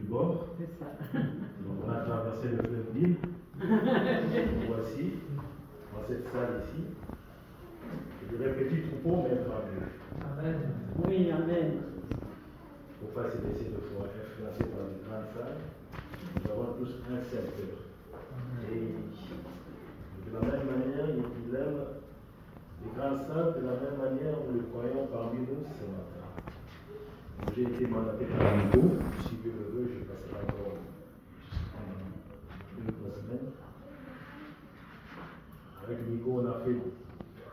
bord. Donc on a traversé le fleuve Nil. Voici, dans cette salle ici. Je dirais petit troupeau, mais pas mieux. Amen. Oui, amen. Il ne faut pas se laisser de fois influencer par une grande salle. Nous avons tous un seul cœur. Et de la même manière, il aime les grandes salles, de la même manière, nous le croyons parmi nous ce matin. J'ai été mandaté par Nico. Si Dieu le veut, je passerai encore une autre semaine. Avec Nico, on a fait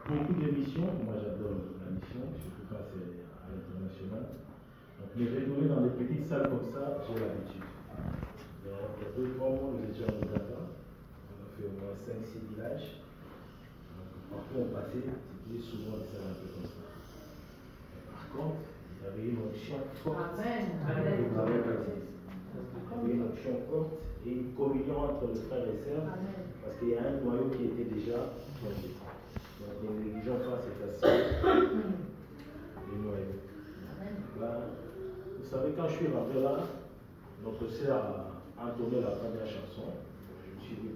beaucoup de missions. Moi, j'adore la mission, surtout quand c'est à l'international. Donc, mais retourner dans des petites salles comme ça, j'ai l'habitude. Il y a 2-3 mois, nous étions en Ouganda. On a fait au moins 5-6 villages. Donc, partout on passait, c'était souvent des salles un peu comme ça. Par contre, il y avait une onction forte. Amen. Il y avait une onction forte et une communion entre les frères et sœurs. Parce qu'il y a un noyau qui était déjà formé. Donc ne négligeons pas cet aspect du noyau. Là, vous savez, quand je suis rentré là, notre sœur a entonné la première chanson. Je me suis dit,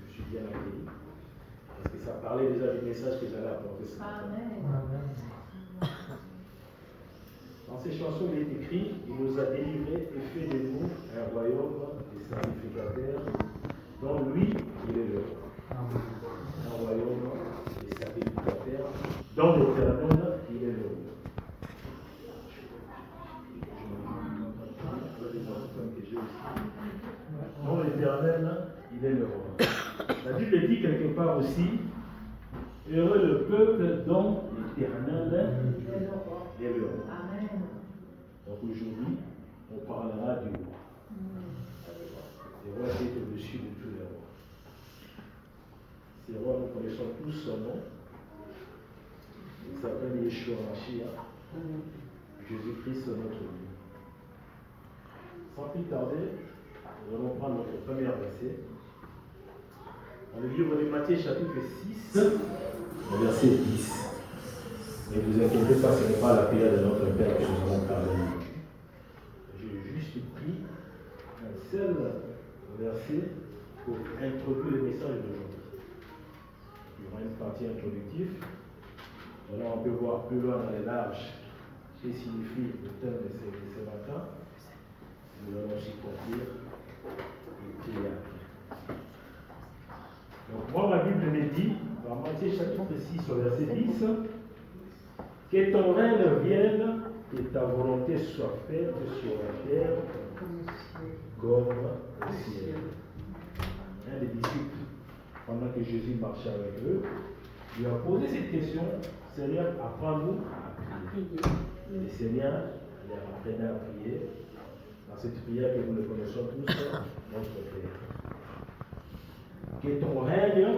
je suis bien accueilli. Parce que ça parlait déjà du message que j'allais apporter ce matin. Dans ces chansons, il est écrit, il nous a délivrés et fait de nous un royaume des sacrificateurs, dont lui, il est le roi. Un royaume des sacrificateurs, dont l'Éternel, il est le roi. Dont l'Éternel, il est le roi. La Bible dit quelque part aussi, heureux le peuple dont l'Éternel est le roi. Donc aujourd'hui, on parlera du roi. Le roi qui est au-dessus de tous les rois. Ce roi, nous connaissons tous son nom. Il s'appelle Yeshua Mashiach. Jésus-Christ, notre Dieu. Sans plus tarder, nous allons prendre notre premier verset. Dans le livre de Matthieu, chapitre 6, verset 10. Ne vous inquiétez pas, ce n'est pas la prière de notre Père que nous allons parler. J'ai juste pris un seul verset pour introduire le message d'aujourd'hui. Il y aura une partie introductive. Voilà, on peut voir plus loin dans les larges ce qui signifie le thème de ce matin. Nous allons aussi conclure et prier après. Donc, moi, ma Bible me dit, dans Matthieu chapitre 6, au verset 10, que ton règne vienne et ta volonté soit faite sur la terre comme au ciel. Un des disciples, pendant que Jésus marchait avec eux, lui a posé cette question: Seigneur, apprends-nous à prier. Et le Seigneur les apprenait à prier dans cette prière que nous le connaissons tous, notre Père. Que ton règne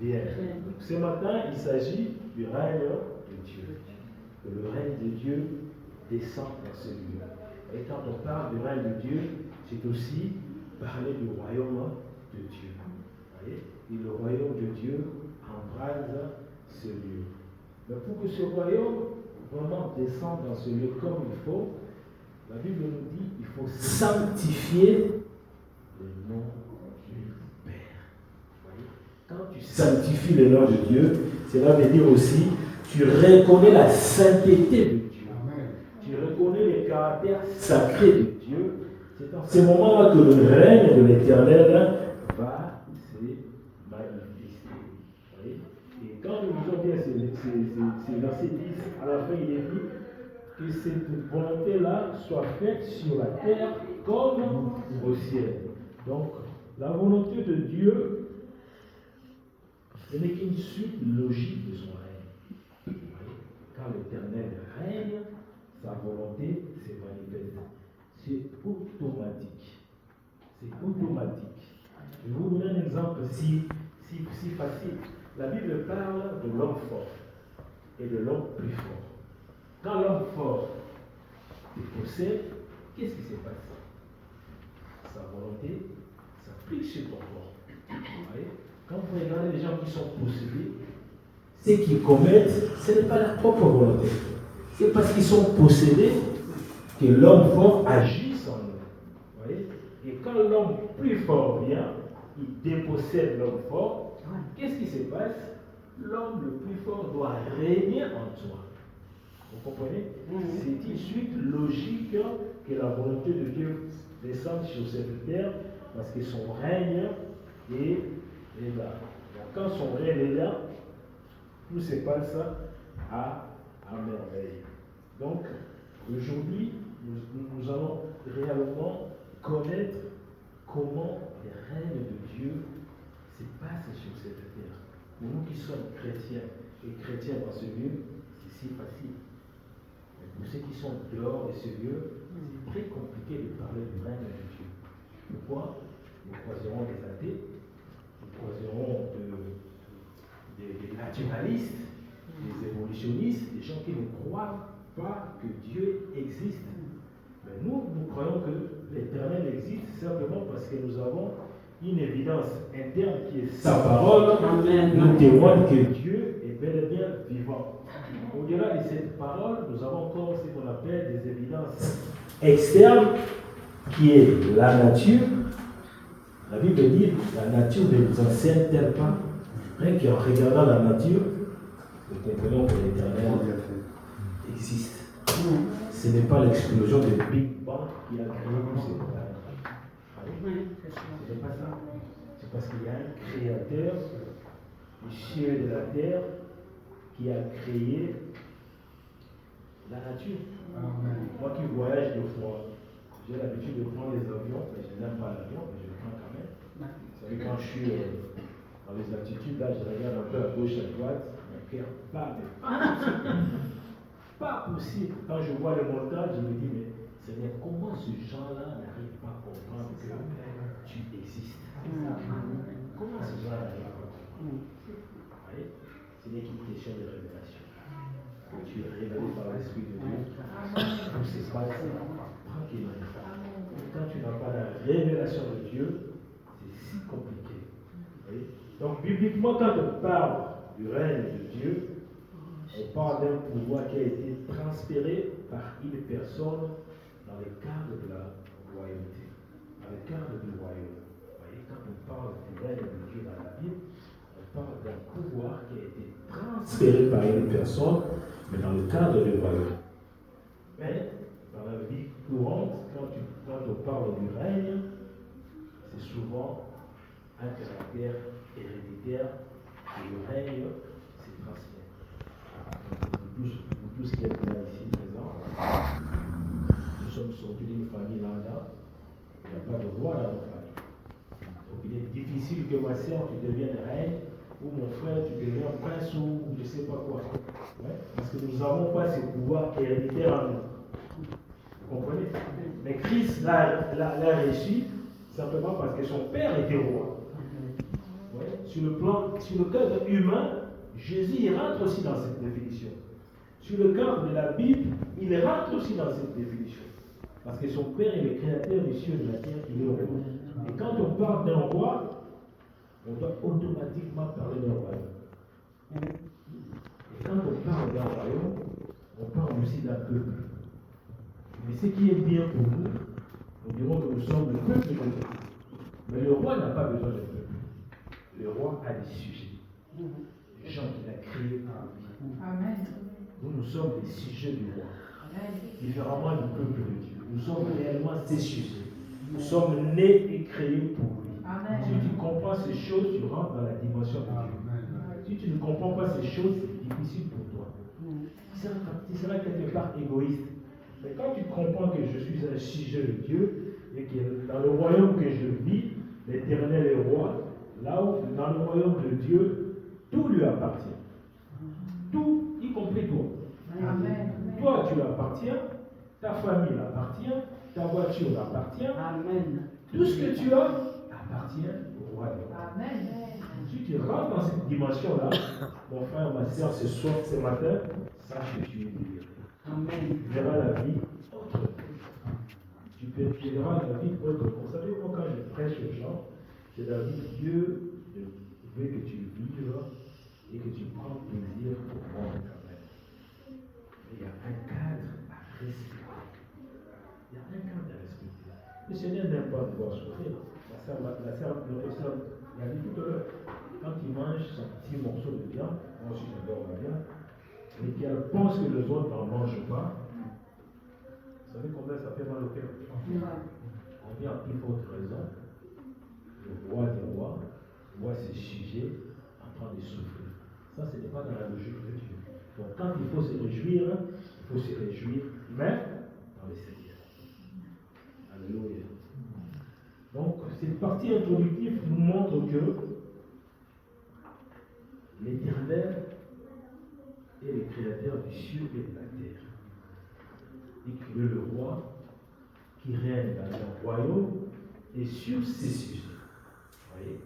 vienne. Donc, ce matin, il s'agit du règne de Dieu. Que le règne de Dieu descend dans ce lieu. Et quand on parle du règne de Dieu, c'est aussi parler du royaume de Dieu. Vous voyez? Et le royaume de Dieu embrase ce lieu. Mais pour que ce royaume vraiment descende dans ce lieu comme il faut, la Bible nous dit qu'il faut sanctifier le nom du Père. Vous voyez? Quand tu sanctifies le nom de Dieu, cela veut dire aussi tu reconnais la sainteté de Dieu. Amen. Tu reconnais le caractère sacré de Dieu. C'est dans ce moment-là que le règne de l'Éternel va se manifester. Et quand nous lisons bien ces versets 10, à la fin il est dit que cette volonté-là soit faite sur la terre comme au ciel. Donc, la volonté de Dieu, ce n'est qu'une suite logique de son règne. Quand l'Éternel règne, sa volonté se manifeste. C'est automatique. C'est automatique. Je vais vous donner un exemple si facile. La Bible parle de l'homme fort et de l'homme plus fort. Quand l'homme fort est possédé, qu'est-ce qui se passe? Sa volonté s'applique sur ton corps. Vous voyez? Quand vous regardez les gens qui sont possédés, ce qu'ils commettent, ce n'est pas leur propre volonté. C'est parce qu'ils sont possédés que l'homme fort agit en eux. quand l'homme plus fort vient, il dépossède l'homme fort. Qu'est-ce qui se passe? L'homme le plus fort doit régner en toi. Vous comprenez? C'est une suite logique que la volonté de Dieu descende sur cette terre parce que son règne est là. Donc, quand son règne est là, tout se passe à merveille. Donc, aujourd'hui, nous allons réellement connaître comment le règne de Dieu se passe sur cette terre. Pour nous qui sommes chrétiens et chrétiens dans ce lieu, c'est si facile. Mais pour ceux qui sont dehors de ce lieu, c'est très compliqué de parler du règne de Dieu. Pourquoi? Nous croiserons des athées, nous croiserons des naturalistes, des évolutionnistes, des gens qui ne croient pas que Dieu existe. Mais nous croyons que l'Éternel existe simplement parce que nous avons une évidence interne qui est sa parole. Amen. Nous témoigne que Dieu est bel et bien vivant. Au-delà de cette parole, nous avons encore ce qu'on appelle des évidences externes, qui est la nature. La Bible dit la nature ne nous enseigne-t-elle pas? Rien qu'en regardant la nature, nous comprenons que l'Éternel existe. Ce n'est pas l'explosion de Big Bang qui a créé tous ces problèmes. Ce n'est pas ça. C'est parce qu'il y a un créateur du ciel et de la terre qui a créé la nature. Moi qui voyage deux fois, j'ai l'habitude de prendre les avions, mais je n'aime pas l'avion, mais je le prends quand même. Vous savez, quand je suis dans les altitudes, là, je regarde un peu à gauche, à droite, mon cœur bat, mais pas possible. Quand je vois les montagnes, je me dis, mais Seigneur, comment ces gens-là n'arrivent pas à comprendre que tu existes? Comment ces gens n'arrivent pas à comprendre? Vous voyez? Ce n'est qu'une question de révélation. Que tu es révélé par l'Esprit de Dieu. Tout se passe tranquillement. Quand tu n'as pas la révélation de Dieu, c'est si compliqué. Vous voyez? Donc, bibliquement, quand on parle du règne de Dieu, on parle d'un pouvoir qui a été transféré par une personne dans le cadre de la royauté. Dans le cadre du royaume. Vous voyez, quand on parle du règne de Dieu dans la Bible, on parle d'un pouvoir qui a été transféré par une personne, mais dans le cadre du royaume. Mais dans la vie courante, quand on parle du règne, c'est souvent un caractère héréditaire et le règne se transmet. Vous tous qui êtes là ici présents, nous sommes sortis d'une famille lambda, il n'y a pas de roi dans notre famille. Donc il est difficile que ma soeur tu deviennes reine, ou mon frère tu deviens prince, ou je ne sais pas quoi. Ouais? Parce que nous n'avons pas ce pouvoir héréditaire en nous. Vous comprenez? Mais Christ l'a réussi simplement parce que son père était roi. Ouais? Sur le cadre humain, Jésus il rentre aussi dans cette définition. Sur le cadre de la Bible, il rentre aussi dans cette définition. Parce que son père est le créateur du ciel et de la terre, il est roi. Et quand on parle d'un roi, on doit automatiquement parler d'un royaume. Et quand on parle d'un royaume, on parle aussi d'un peuple. Mais ce qui est bien pour nous, nous dirons que nous sommes le peuple de Dieu. Mais le roi n'a pas besoin de peuple. Le roi a des sujets. Les gens qu'il a créés pour lui. Amen. Nous sommes les sujets du roi. Différemment du peuple de Dieu. Nous sommes réellement ses sujets. Nous sommes nés et créés pour lui. Amen. Si tu comprends ces choses, tu rentres dans la dimension de Dieu. Si tu ne comprends pas ces choses, c'est difficile pour toi. Tu seras quelque part égoïste. Mais quand tu comprends que je suis un sujet de Dieu et que dans le royaume que je vis, l'Éternel est roi, là où dans le royaume de Dieu, tout lui appartient. Tout, y compris toi. Amen. Toi, tu l'appartiens, ta famille l'appartient, ta voiture l'appartient. Amen. Tout ce que tu as appartient au royaume. Amen. Si tu rentres dans cette dimension-là, mon frère, ma soeur, ce matin, sache que tu es libéré. Amen. Tu verras la vie autrement. Tu verras la vie autrement. Vous savez, moi, quand je prêche aux gens, c'est la vie de Dieu veut que tu vives et que tu prends plaisir au monde quand même. Mais il y a un cadre à respecter. Il y a un cadre à respecter. Et Seigneur n'aime pas devoir souffrir. La sœur, il a dit tout à l'heure, quand il mange son petit morceau de viande, moi aussi j'adore la viande, et qu'elle pense que les autres n'en mangent pas, vous savez combien ça fait mal au cœur? Combien il faut de raison, le roi des rois voit ses sujets en train de souffrir. Ça, ce n'est pas dans la logique de Dieu. Donc quand il faut se réjouir, il faut se réjouir, mais dans le Seigneur. Alléluia. Donc, cette partie introductive nous montre que l'Éternel est le créateur du ciel et de la terre. Et qu'il est le roi qui règne dans son royaume et sur ses sujets. Vous voyez?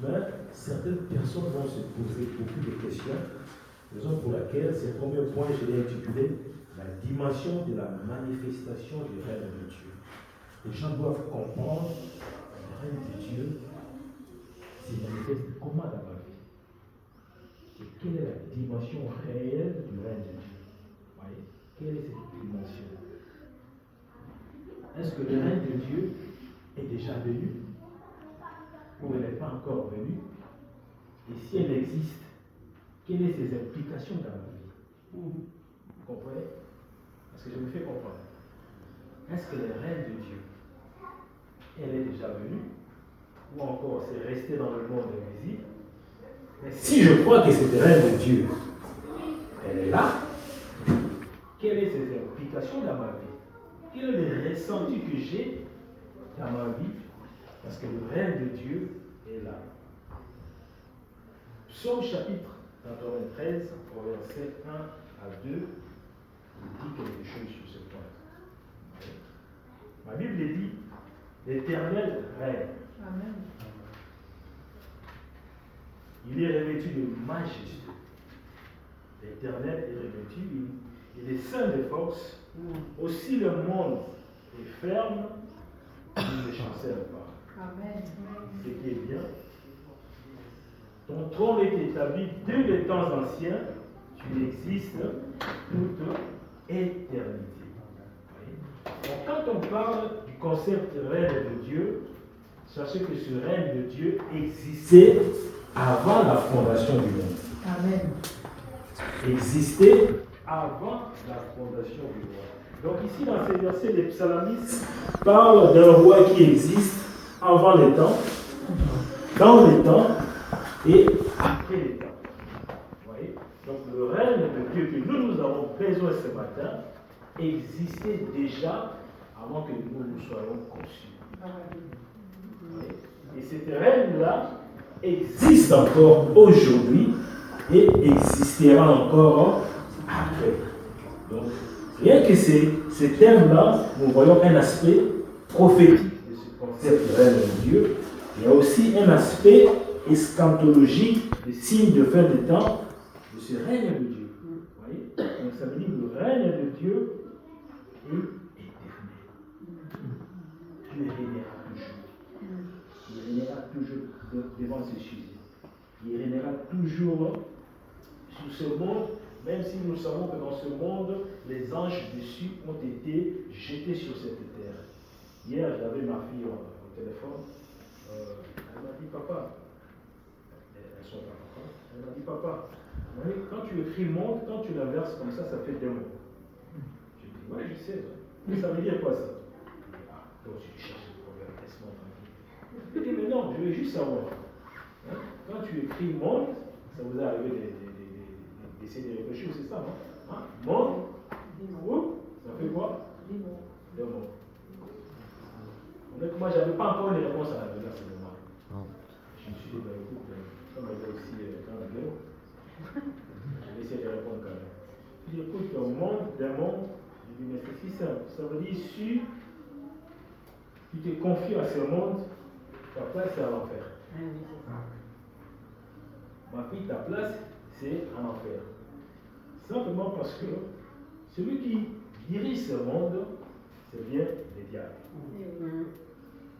Mais certaines personnes vont se poser beaucoup de questions, raison pour laquelle, c'est le premier point, je l'ai intitulé la dimension de la manifestation du règne de Dieu. Les gens doivent comprendre que le règne de Dieu se manifeste comment dans ma vie. Et quelle est la dimension réelle du règne de Dieu? Vous voyez? Quelle est cette dimension? Est-ce que le règne de Dieu est déjà venu ou elle n'est pas encore venue? Et si elle existe, quelles sont ses implications dans ma vie? Vous comprenez? Parce que je me fais comprendre. Est-ce que le règne de Dieu, elle est déjà venue? Ou encore c'est resté dans le monde invisible? Mais si je crois que c'est le règne de Dieu, elle est là, quelles sont ses implications dans ma vie? Quel est le ressenti que j'ai dans ma vie? Parce que le règne de Dieu est là. Psaume chapitre 93, versets 1 à 2, dit quelque chose sur ce point. Ma Bible dit, l'Éternel règne. Amen. Il est revêtu de majesté. L'Éternel est revêtu, il est saint de force. Aussi le monde est ferme, il ne chancelle pas. Amen. Ce qui est bien. Ton trône est établi dès les temps anciens, tu existes toute éternité. Donc, quand on parle du concept de règne de Dieu, sachez que ce règne de Dieu existait avant la fondation du monde. Amen. Existait avant la fondation du monde. Donc ici, dans ces versets, les psalmistes parlent d'un roi qui existe avant les temps, dans les temps et après les temps. Vous voyez? Donc le règne de Dieu que nous avons besoin ce matin existait déjà avant que nous soyons conçus. Vous voyez? Et ce règne-là existe encore aujourd'hui et existera encore après. Donc, rien que ces termes-là, nous voyons un aspect prophétique de ce concept de règne de Dieu. Il y a aussi un aspect eschatologique, le signe de fin des temps de ce règne de Dieu. Vous voyez? Donc ça veut dire que le règne de Dieu est éternel. Dieu régnera toujours. Il régnera toujours devant ce sujet. Il régnera toujours sur ce monde, même si nous savons que dans ce monde, les anges dessus ont été jetés sur cette terre. Hier, j'avais ma fille au téléphone. Elle m'a dit, papa, elles sont pas contentes. Elle m'a dit, papa, quand tu écris monde, quand tu l'inverses comme ça fait deux mots. Je dis, ouais, je sais. Mais ça veut dire quoi ça? Ah, donc tu cherches le problème, laisse-moi tranquille. Je dis, mais non, je veux juste savoir. Quand tu écris monde, ça vous est arrivé d'essayer de réfléchir, c'est ça, non? Monde, ça fait quoi? Deux mots. Moi, je n'avais pas encore les réponses à la venir à ce moment. Je me suis dit, écoute, comme elle est aussi dans la gueule, je vais essayer de répondre quand même. Je dis, écoute, un monde, d'un monde, je dis, mais c'est si simple. Ça veut dire, si tu te confies à ce monde, ta place c'est à l'enfer. Ma fille, ta place c'est en enfer. Simplement parce que celui qui dirige ce monde, c'est bien le diable.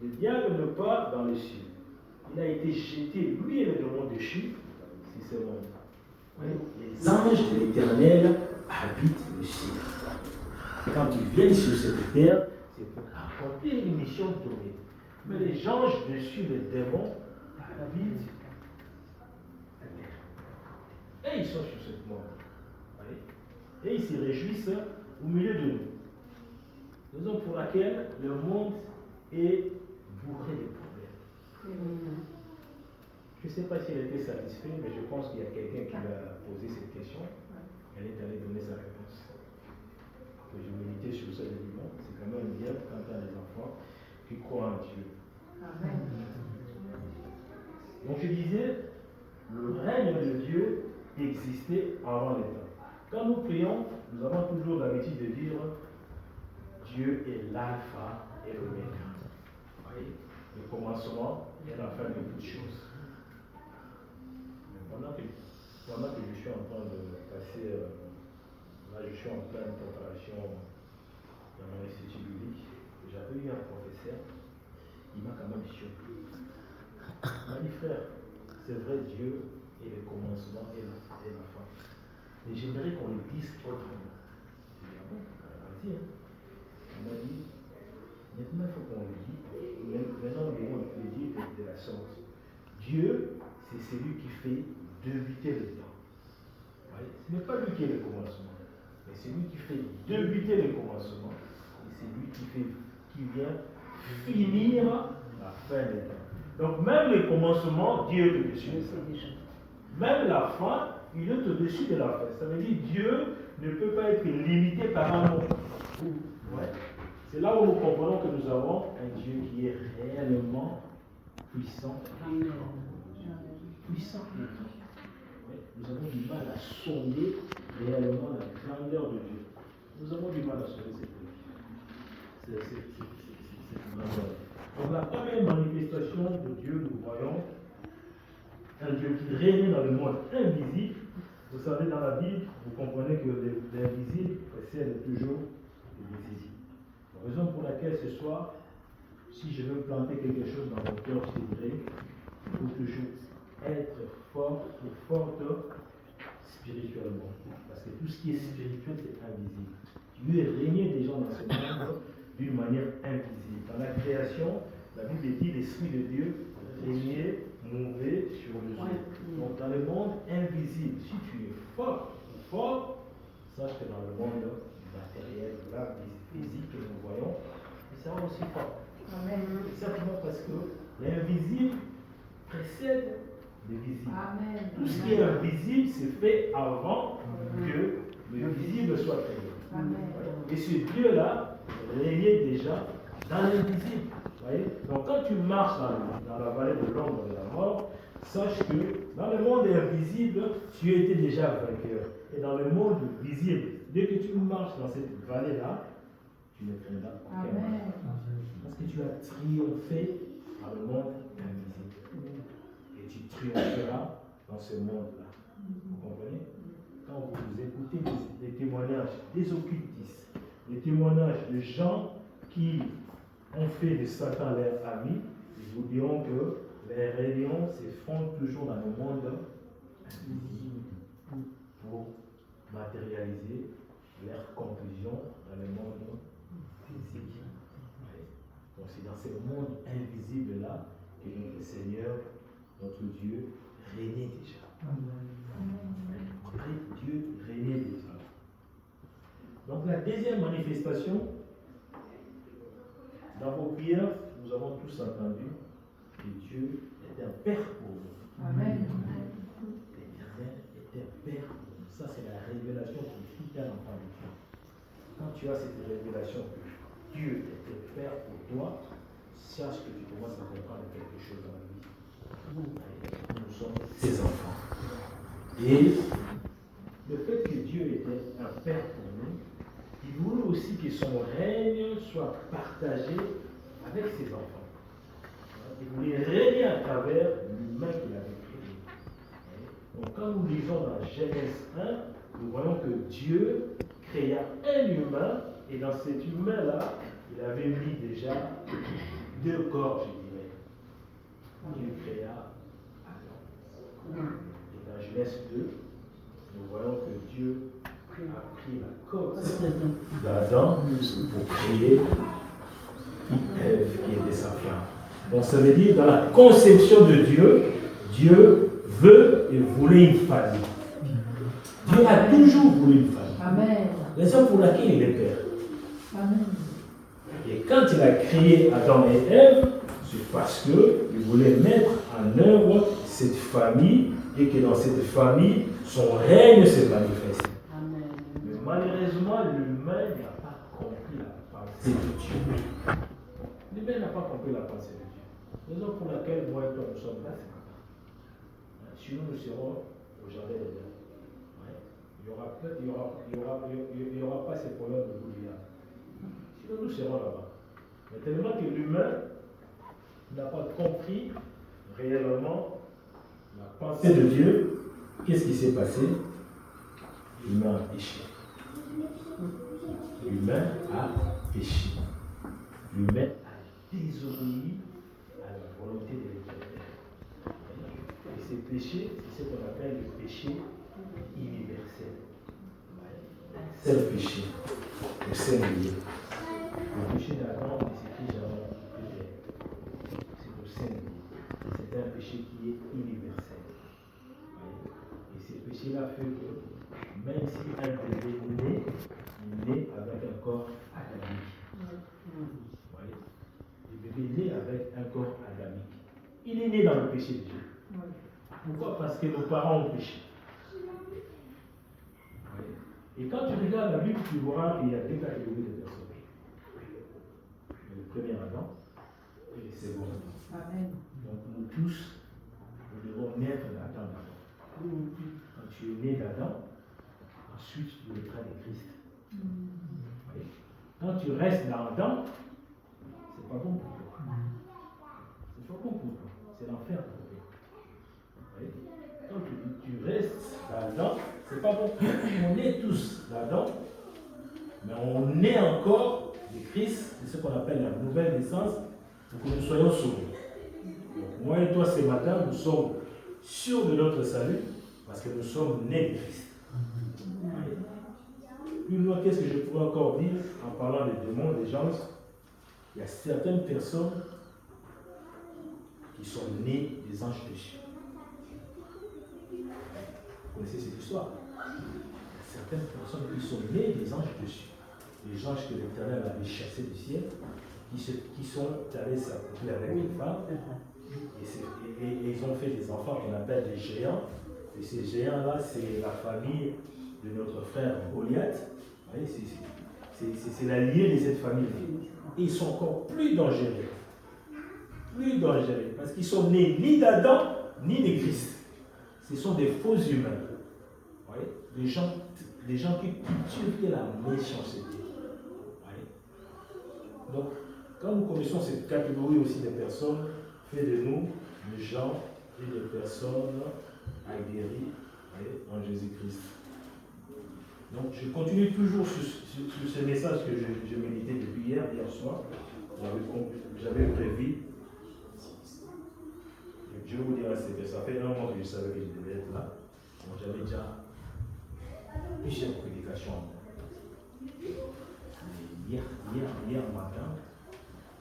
Le diable n'est pas dans le ciel. Il a été jeté, lui et le démon déchu, c'est ce monde. Les anges de l'Éternel habitent le ciel. Quand ils viennent sur cette terre, c'est pour accomplir une mission donnée. Mais les anges dessus, les démons, habitent la terre. Et ils sont sur cette monde. Et ils se réjouissent au milieu de nous. Raison pour laquelle le monde est bourré de problèmes. Je ne sais pas si elle était satisfaite, mais je pense qu'il y a quelqu'un qui lui a posé cette question. Elle est allée donner sa réponse. Que je méditais sur ce élément. C'est quand même bien quand on a des enfants qui croient en Dieu. Amen. Donc je disais, le règne de Dieu existait avant les temps. Quand nous prions, nous avons toujours l'habitude de dire Dieu est l'alpha et l'oméga. Le commencement et la fin de toutes choses. Pendant que je suis en train de passer, là je suis en pleine préparation dans mon institut biblique, j'avais eu un professeur, il m'a quand même surpris. Il m'a dit, frère, c'est vrai, Dieu est le commencement et la fin. Mais j'aimerais qu'on le dise autrement. Je dis, ah bon, vas-y. Hein. Il m'a dit, maintenant il faut qu'on le dise. Maintenant on le dit de la sorte. Dieu, c'est celui qui fait débuter le temps. Ce n'est pas lui qui est le commencement, mais c'est lui qui fait débuter le commencement. Et c'est lui qui vient finir la fin des temps. Donc même le commencement, Dieu est au-dessus de ça. Même la fin, il est au-dessus de la fin. Ça veut dire que Dieu ne peut pas être limité par un monde. Ouais. C'est là où nous comprenons que nous avons un Dieu qui est réellement puissant. Puissant. Nous avons du mal à sonder réellement la grandeur de Dieu. Nous avons du mal à sonder cette grandeur. Donc la première manifestation de Dieu, nous voyons un Dieu qui règne dans le monde invisible. Vous savez, dans la Bible, vous comprenez que l'invisible précède toujours le visible. La raison pour laquelle ce soir, si je veux planter quelque chose dans mon cœur, je dirais, il faut toujours être fort et forte spirituellement. Parce que tout ce qui est spirituel, c'est invisible. Dieu est régné déjà dans ce monde d'une manière invisible. Dans la création, la Bible dit l'Esprit de Dieu régnait, mouvait sur le ciel. Donc dans le monde invisible, si tu es fort ou fort, sache que dans le monde matériel, là, physique que nous voyons, tu seras aussi fort. Amen. Exactement parce que l'invisible précède le visible. Amen. Tout ce qui est invisible, c'est fait avant que le visible soit créé. Amen. Et ce Dieu-là régnait déjà dans l'invisible. Donc quand tu marches dans la vallée de l'ombre de la mort, sache que dans le monde invisible, tu étais déjà vainqueur. Et dans le monde visible, dès que tu marches dans cette vallée-là, tu ne craindras aucun mal. Parce que tu as triomphé dans le monde invisible. Et tu triompheras dans ce monde-là. Vous comprenez? Quand vous écoutez les témoignages des occultistes, les témoignages de gens qui ont fait de Satan leur ami, ils vous diront que les réunions se font toujours dans le monde invisible pour matérialiser leurs conclusions dans le monde physique. Donc c'est dans ce monde invisible-là que notre Seigneur, notre Dieu, régnait déjà. Dieu régnait déjà. Donc la deuxième manifestation, dans vos prières, nous avons tous entendu que Dieu est un Père pour nous. Amen. L'Éternel est un Père pour nous. Ça, c'est la révélation pour tout un enfant de Dieu. Quand tu as cette révélation que Dieu est un Père pour toi, sache que tu commences à comprendre quelque chose dans la vie. Nous sommes ses enfants. Et le fait que Dieu était un Père pour nous, il voulait aussi que son règne soit partagé avec ses enfants. Il voulait régner à travers l'humain qu'il avait créé. Donc quand nous lisons dans Genèse 1, nous voyons que Dieu créa un humain, et dans cet humain-là, il avait mis déjà deux corps, je dirais. Dieu créa Adam. Et dans Genèse 2, nous voyons que Dieu a pris la côte d'Adam pour créer Ève qui était sa femme. Donc ça veut dire, dans la conception de Dieu, Dieu veut et voulait une famille. Dieu a toujours voulu une famille. Amen. Raison pour laquelle il est Père. Amen. Et quand il a créé Adam et Ève, c'est parce qu'il voulait mettre en œuvre cette famille et que dans cette famille, son règne se manifeste. Amen. Mais malheureusement, l'humain n'a pas compris la pensée de Dieu. L'humain n'a pas compris la pensée de Dieu. Raison pour laquelle moi et toi nous sommes là, c'est comme ça. Sinon, nous serons au jardin d'Éden. Il n'y aura pas ces problèmes de bouillard. Sinon, nous serons là-bas. Mais tellement que l'humain n'a pas compris réellement la pensée de Dieu, qu'est-ce qui s'est passé? L'humain a péché. L'humain a péché. L'humain a désobéi à la volonté de l'Éternel. Et ce péché, c'est ce qu'on appelle le péché universel. C'est le péché, le singulier. Le péché d'Adam, c'est qui jamais c'est le singulier. C'est un péché qui est universel. Et ce péché-là fait que même si un bébé naît, il naît avec un corps adamique. Le bébé naît avec un corps adamique. Il est né dans le péché de Dieu. Pourquoi? Parce que nos parents ont péché. Et quand tu regardes la Bible, tu verras qu'il y a deux catégories de personnes. Le premier Adam et le second Adam. Amen. Donc nous tous, nous devons naître d'Adam d'abord. Quand tu es né d'Adam, ensuite tu naîtras de Christ. Quand tu restes dans Adam, c'est pas bon pour toi. C'est pas bon pour toi. C'est l'enfer pour toi. Quand tu restes d'Adam, c'est pas bon. On est tous d'Adam, mais on est encore de Christ, c'est ce qu'on appelle la nouvelle naissance, pour que nous soyons sauvés. Donc, moi et toi, ce matin, nous sommes sûrs de notre salut, parce que nous sommes nés de Christ. Plus loin, qu'est-ce que je pourrais encore dire en parlant des démons, des gens? Il y a certaines personnes qui sont nées des anges péchés. Vous connaissez cette histoire? Il y a certaines personnes qui sont nées des anges dessus. Les anges que l'Éternel avait chassés du ciel, qui sont allés s'accoupler avec les femmes, et ils ont fait des enfants qu'on appelle des géants. Et ces géants-là, c'est la famille de notre frère Goliath. C'est l'allié de cette famille. Et ils sont encore plus dangereux. Plus dangereux. Parce qu'ils sont nés ni d'Adam, ni de Christ. Ce sont des faux humains. Des gens qui cultivent la méchanceté. Donc, quand nous connaissons cette catégorie aussi de personnes, fait de nous des gens et des personnes aguerries en Jésus-Christ. Donc, je continue toujours sur ce message que je méditais depuis hier soir. J'avais prévu. Je vais vous dire, c'est que ça fait un mois que je savais que je devais être là. Donc, j'avais déjà plusieurs prédications. Hier matin,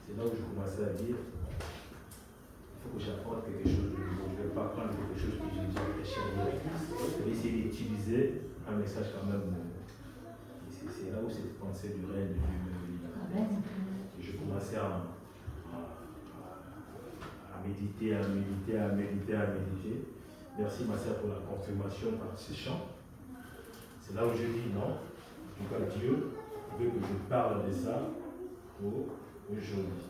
c'est là où je commençais à dire il faut que j'apporte quelque chose de nouveau. Je ne vais pas prendre quelque chose que j'ai déjà prêché hier. Je vais essayer d'utiliser un message quand même nouveau. C'est là où cette pensée du règne de Dieu me vient. Et je commençais à méditer. Merci ma sœur pour la confirmation par ce chant. C'est là où je dis non. En tout cas, Dieu veut que je parle de ça aujourd'hui.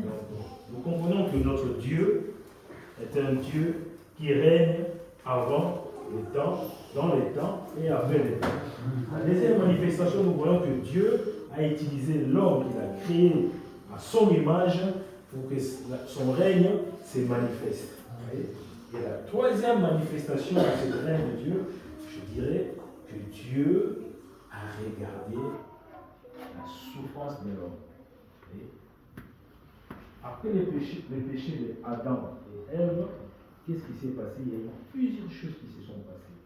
Donc, nous comprenons que notre Dieu est un Dieu qui règne avant les temps, dans les temps et après les temps. La deuxième manifestation, nous voyons que Dieu a utilisé l'homme qu'il a créé à son image pour que son règne se manifeste. Et la troisième manifestation de ce règne de Dieu, je dirais que Dieu a regardé la souffrance de l'homme. Après le péché d'Adam et Ève, qu'est-ce qui s'est passé? Il y a eu plusieurs choses qui se sont passées.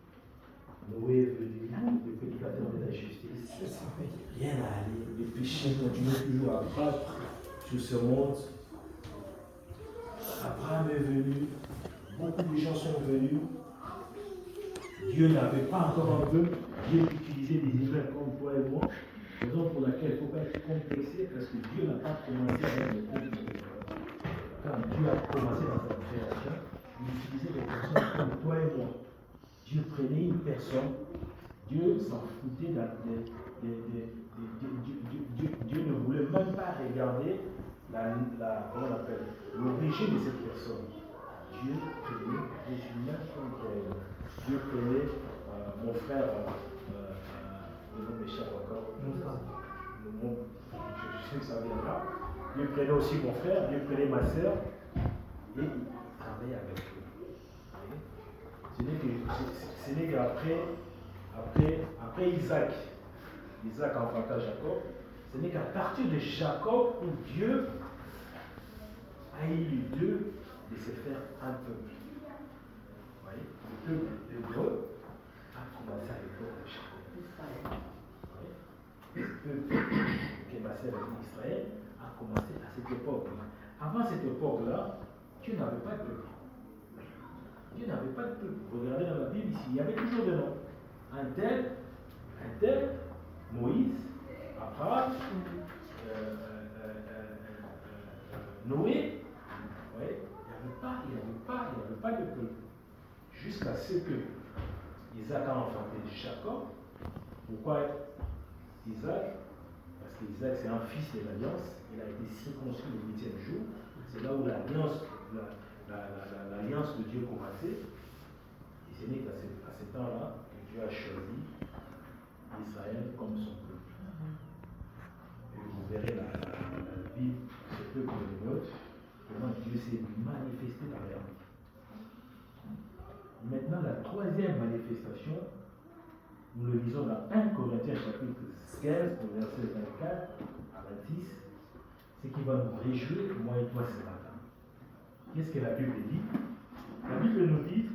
Noé est venu, le prédicateur de la justice. Rien à aller. Le péché continue toujours à battre sur ce monde. Abraham est venu, beaucoup de gens sont venus. Dieu n'avait pas encore un peuple. Dieu utilisait des humains comme toi et moi. Raison pour laquelle il ne faut pas être complexé parce que Dieu n'a pas commencé avec le peuple. Quand Dieu a commencé dans sa création, il utilisait des personnes comme toi et moi. Dieu prenait une personne, Dieu s'en foutait Dieu ne voulait même pas regarder comment on appelle, l'origine de cette personne. Dieu prenait des humains comme toi et moi. Dieu prenait mon frère, le nom m'échappe encore. Je sais que ça viendra. Dieu prenait aussi mon frère, Dieu prenait ma soeur, et il travaillait avec eux. Ce n'est qu'après Isaac enfanta Jacob, ce n'est qu'à partir de Jacob où Dieu a eu l'idée de se faire un peuple. Vous voyez, le peuple hébreu a commencé à l'époque de Jacob. Le peuple qui est passé avec Israël a commencé à cette époque-là. Avant cette époque-là, Dieu n'avait pas de peuple. Dieu n'avait pas de peuple. Regardez dans la Bible ici, il y avait toujours des noms. Un tel, Moïse, Abraham, Noé. Ouais, il n'y avait pas de peuple. Jusqu'à ce que Isaac a enfanté Jacob. Pourquoi Isaac? Parce qu'Isaac c'est un fils de l'alliance. Il a été circoncis le 8e jour. C'est là où l'alliance de Dieu commençait. Et ce n'est qu'à ce temps-là que Dieu a choisi Israël comme son peuple. Et vous verrez la Bible, ce peuple de l'autre, comment Dieu s'est manifesté dans leur vie. Maintenant, la troisième manifestation, nous le lisons dans 1 Corinthiens chapitre 15, verset 24 à 26, ce qui va nous réjouir, moi et toi, ce matin. Qu'est-ce que la Bible dit? La Bible nous dit,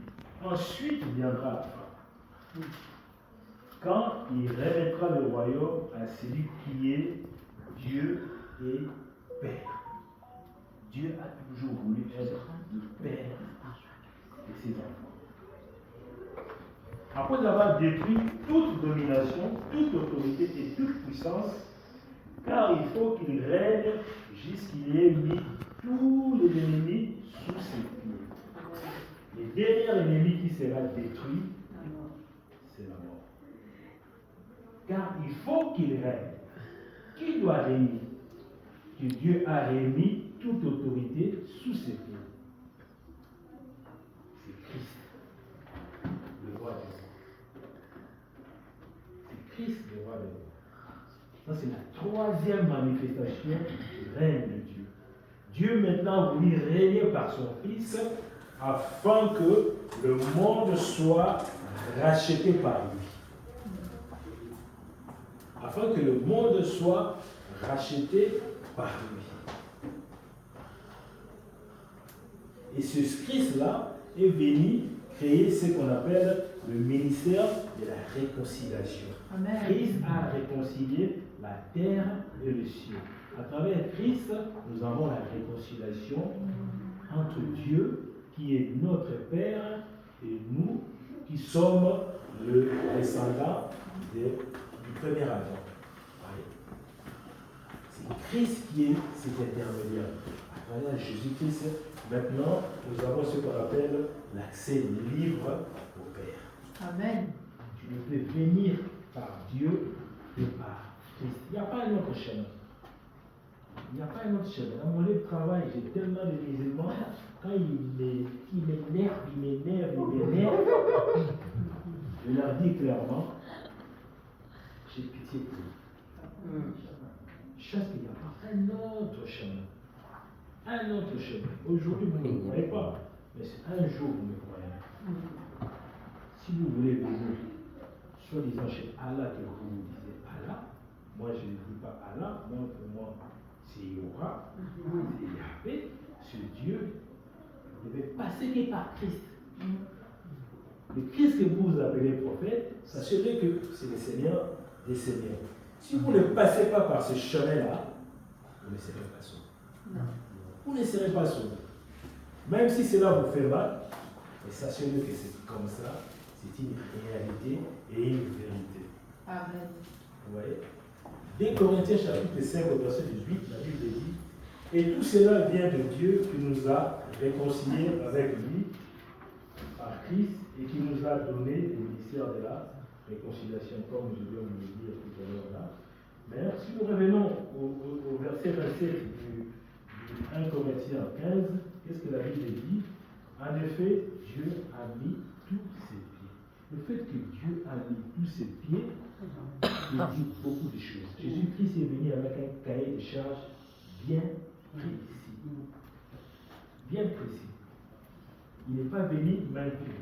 ensuite viendra la fin, quand il remettra le royaume à celui qui est Dieu et Père. Dieu a toujours voulu être le Père de ses enfants. Après avoir détruit toute domination, toute autorité et toute puissance, car il faut qu'il règne jusqu'il ait mis tous les ennemis sous ses pieds. Le dernier ennemi qui sera détruit, c'est la mort. Car il faut qu'il règne. Qui doit régner? Que Dieu a remis toute autorité sous ses pieds. C'est Christ, le roi des rois. C'est Christ, le roi des rois. Ça, c'est la troisième manifestation du règne de Dieu. Dieu maintenant voulait régner par son Fils afin que le monde soit racheté par lui. Afin que le monde soit racheté par lui. Et ce Christ-là est venu créer ce qu'on appelle le ministère de la réconciliation. Amen. Christ a réconcilié la terre et le ciel. À travers Christ, nous avons la réconciliation entre Dieu, qui est notre Père, et nous, qui sommes le descendant du premier Adam. C'est Christ qui est cet intermédiaire. À travers Jésus-Christ, maintenant, nous avons ce qu'on appelle l'accès libre au Père. Amen. Tu ne peux venir par Dieu que par Christ. Il n'y a pas un autre chemin. Il n'y a pas un autre chemin. Dans mon lieu de travail, j'ai tellement de musulmans, quand ils m'énervent, je leur dis clairement, j'ai pitié de vous. Je pense qu'il n'y a pas un autre chemin. Un autre chemin. Aujourd'hui, vous ne me croyez pas, mais un jour, vous me croyez. Si vous voulez venir, soi-disant chez Allah, que vous me disiez Allah, moi je ne dis pas Allah, moi pour moi c'est Yora, c'est Yahvé, c'est Dieu. Vous devez passer que par Christ. Le Christ que vous appelez prophète, sachez que c'est le Seigneur des Seigneurs. Si vous ne passez pas par ce chemin-là, vous ne serez pas sauvé. Vous ne serez pas sauvés. Même si cela vous fait mal, mais sachez-le que c'est comme ça, c'est une réalité et une vérité. Amen. Vous voyez? Dès Corinthiens chapitre 5, verset 18, la Bible dit, et tout cela vient de Dieu qui nous a réconciliés avec lui par Christ et qui nous a donné le ministère de la réconciliation, comme je viens de le dire tout à l'heure là. Mais si nous revenons au verset 27 du 1 Corinthiens 15, qu'est-ce que la Bible dit? En effet, Dieu a mis tous ses pieds. Le fait que Dieu a mis tous ses pieds, il dit beaucoup de choses. Jésus-Christ est venu avec un cahier de charges bien précis. Bien précis. Il n'est pas venu malgré.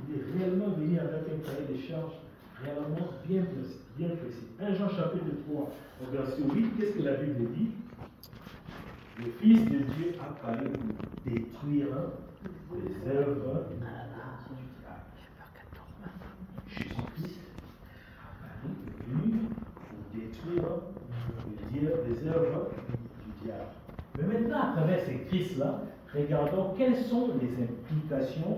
Il est réellement venu avec un cahier de charges réellement bien précis. Bien précis. 1 Jean chapitre 3, au verset 8, qu'est-ce que la Bible dit? Le Fils de Dieu a parlé pour détruire les œuvres du diable. Jésus-Christ a venu pour détruire les œuvres du diable. Mais maintenant, à travers ces Christ-là, regardons quelles sont les implications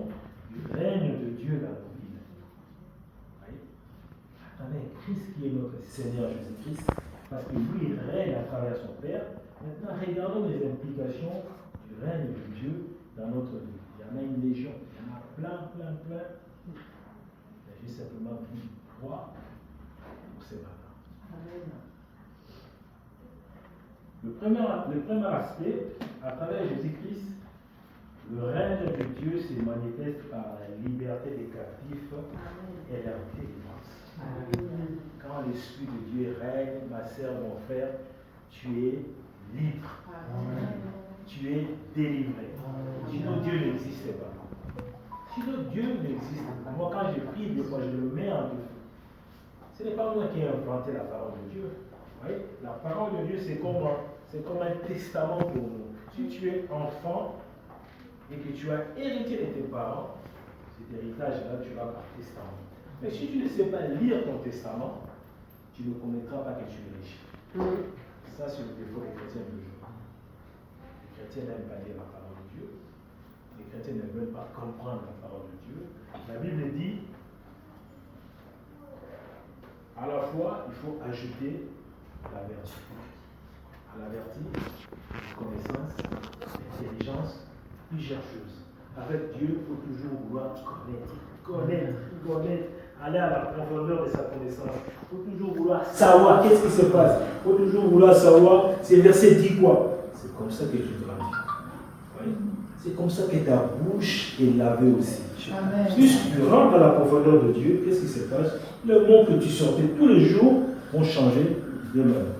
du règne de Dieu dans nos vies. À travers Christ qui est notre Seigneur Jésus-Christ, parce que lui, il règne à travers son Père. Maintenant, regardons les implications du règne de Dieu dans notre vie. Il y en a une légion, il y en a plein. J'ai simplement pris 3 pour ce matin. Le premier aspect, à travers Jésus-Christ, le règne de Dieu se manifeste par la liberté des captifs et leur délivrance. Quand l'Esprit de Dieu règne, ma sœur, mon frère, tu es libre. Tu es délivré. Sinon, Dieu n'existe pas. Sinon, Dieu n'existe pas. Moi, quand je prie, des fois, je le mets en défi. Ce n'est pas moi qui ai inventé la parole de Dieu. Vous voyez? La parole de Dieu, c'est comme un testament pour nous. Si tu es enfant et que tu as hérité de tes parents, cet héritage-là, tu l'as par testament. Mais si tu ne sais pas lire ton testament, tu ne connaîtras pas que tu es riche. Ça, c'est le défaut des chrétiens de jour. Les chrétiens n'aiment pas lire la parole de Dieu. Les chrétiens ne veulent pas comprendre la parole de Dieu. La Bible dit, à la fois, il faut ajouter la vertu. À la vertu, la connaissance, l'intelligence, plusieurs choses. Avec Dieu, il faut toujours vouloir connaître, aller à la profondeur de sa connaissance. Il faut toujours vouloir savoir qu'est-ce qui se passe. Il faut toujours vouloir savoir, ce verset dit quoi. C'est comme ça que tu grandis. Oui? C'est comme ça que ta bouche est lavée aussi. Amen. Si tu rentres dans la profondeur de Dieu, qu'est-ce qui se passe? Le mot que tu sortais tous les jours vont changer de même.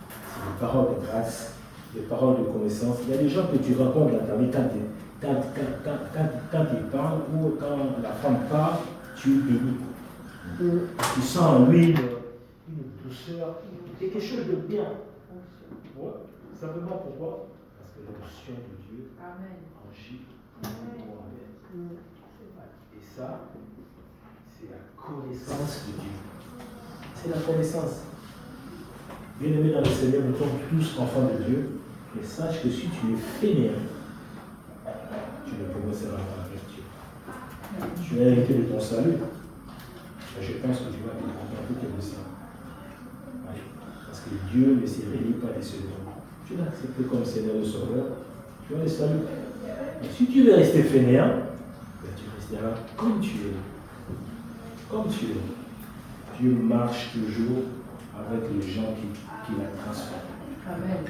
C'est des paroles de grâce, des paroles de connaissance. Il y a des gens que tu rencontres dans ta vie quand ils parlent ou quand la femme parle, tu es béni. Tu sens en lui une douceur, quelque chose de bien. Ouais. Simplement pourquoi? Parce que l'onction de Dieu agit pour elle. Et ça, c'est la connaissance de Dieu. C'est la connaissance. Bien-aimés dans le Seigneur, nous sommes tous enfants de Dieu. Et sache que si tu es fainéant, tu ne progresseras pas avec Dieu. Tu as hérité de ton salut. Je pense que tu vas te contenter de ça. Oui. Parce que Dieu ne se réunit pas des seuls hommes. Tu l'as accepté comme Seigneur et Sauveur. Tu as le salut. Et si tu veux rester fainéant, tu resteras comme tu es. Comme tu es. Dieu marche toujours avec les gens qui la transforment. Amen.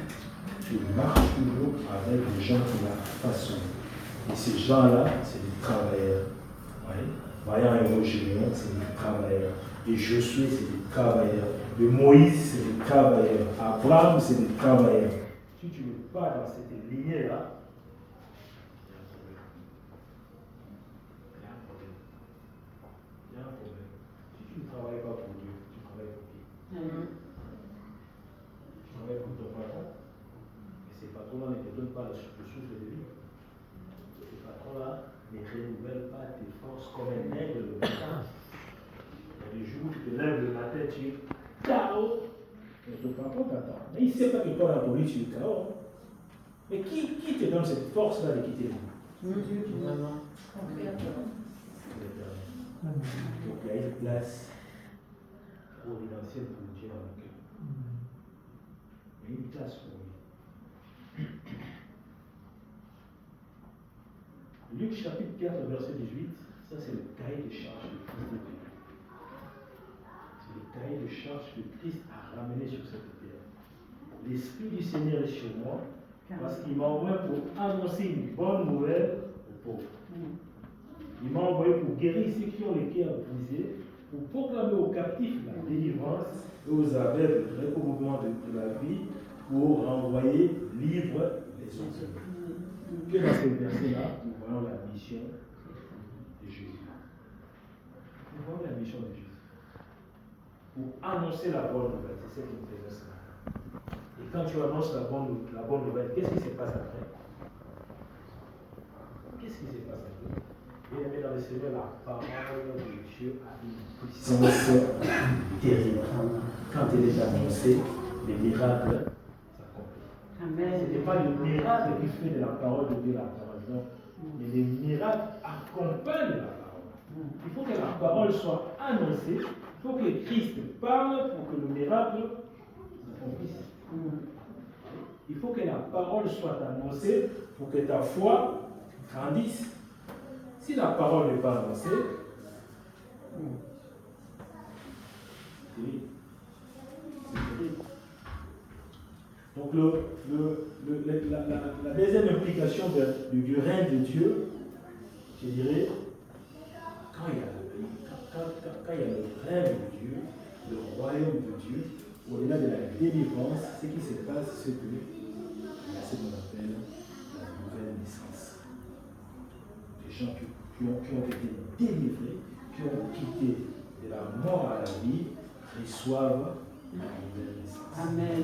Tu marches toujours avec les gens qui la façonnent. Et ces gens-là, c'est des travailleurs. Oui. Voyant et Gédéon, c'est des travailleurs. Et Josué, c'est des travailleurs. Et Moïse, c'est des travailleurs. Abraham, c'est des travailleurs. Si tu n'es pas dans cette lignée-là, il y a un problème. Il y a un problème. Si tu ne travailles pas pour Dieu, tu travailles pour qui? Tu travailles pour ton patron. Et ces patrons-là ne te donnent pas le souffle de vie. Ces patrons-là ne renouvellent pas tes forces comme un aigle le matin. Il y a des jours où tu te lèves le matin, tu es KO. Mais ton patron t'attend. Mais il ne sait pas que toi, dans ton lit, tu es KO. Mais qui te donne cette force-là de quitter le monde? Dieu. Vraiment. Donc il y a une place providentielle pour Dieu dans le cœur. Il y a une place pour lui. Luc chapitre 4, verset 18, ça c'est le cahier de charge de Christ de Dieu. C'est le cahier de charge que Christ a ramené sur cette terre. L'Esprit du Seigneur est sur moi, parce qu'il m'a envoyé pour annoncer une bonne nouvelle aux pauvres. Il m'a envoyé pour guérir ceux qui ont les cœurs brisés, pour proclamer aux captifs la délivrance et aux aveugles le recouvrement de la vie, pour renvoyer libres les autres. Que dans ce verset-là, nous voyons la mission de Jésus. Nous voyons la mission de Jésus. Pour annoncer la bonne nouvelle, c'est ce qui nous intéresse là. Et quand tu annonces la bonne nouvelle, qu'est-ce qui se passe après? Qu'est-ce qui se passe après? Bien aimé dans le Seigneur, la parole de Dieu a une puissance terrible. Quand elle est annoncée, les miracles s'accomplissent. Amen. Ce n'est pas le miracle qui fait de la parole de Dieu la parole, non. Mais les miracles accompagnent la parole. Il faut que la parole soit annoncée, il faut que Christ parle pour que le miracle s'accomplisse. Il faut que la parole soit annoncée pour que ta foi grandisse. Si la parole n'est pas annoncée, c'est terrible. Donc la deuxième implication du règne de Dieu, je dirais, quand il y a le règne de Dieu, le royaume de Dieu, au-delà de la délivrance, ce qui se passe, c'est que il y a ce qu'on appelle la nouvelle naissance. Les gens qui ont été délivrés, qui ont quitté de la mort à la vie, reçoivent la nouvelle naissance. Amen.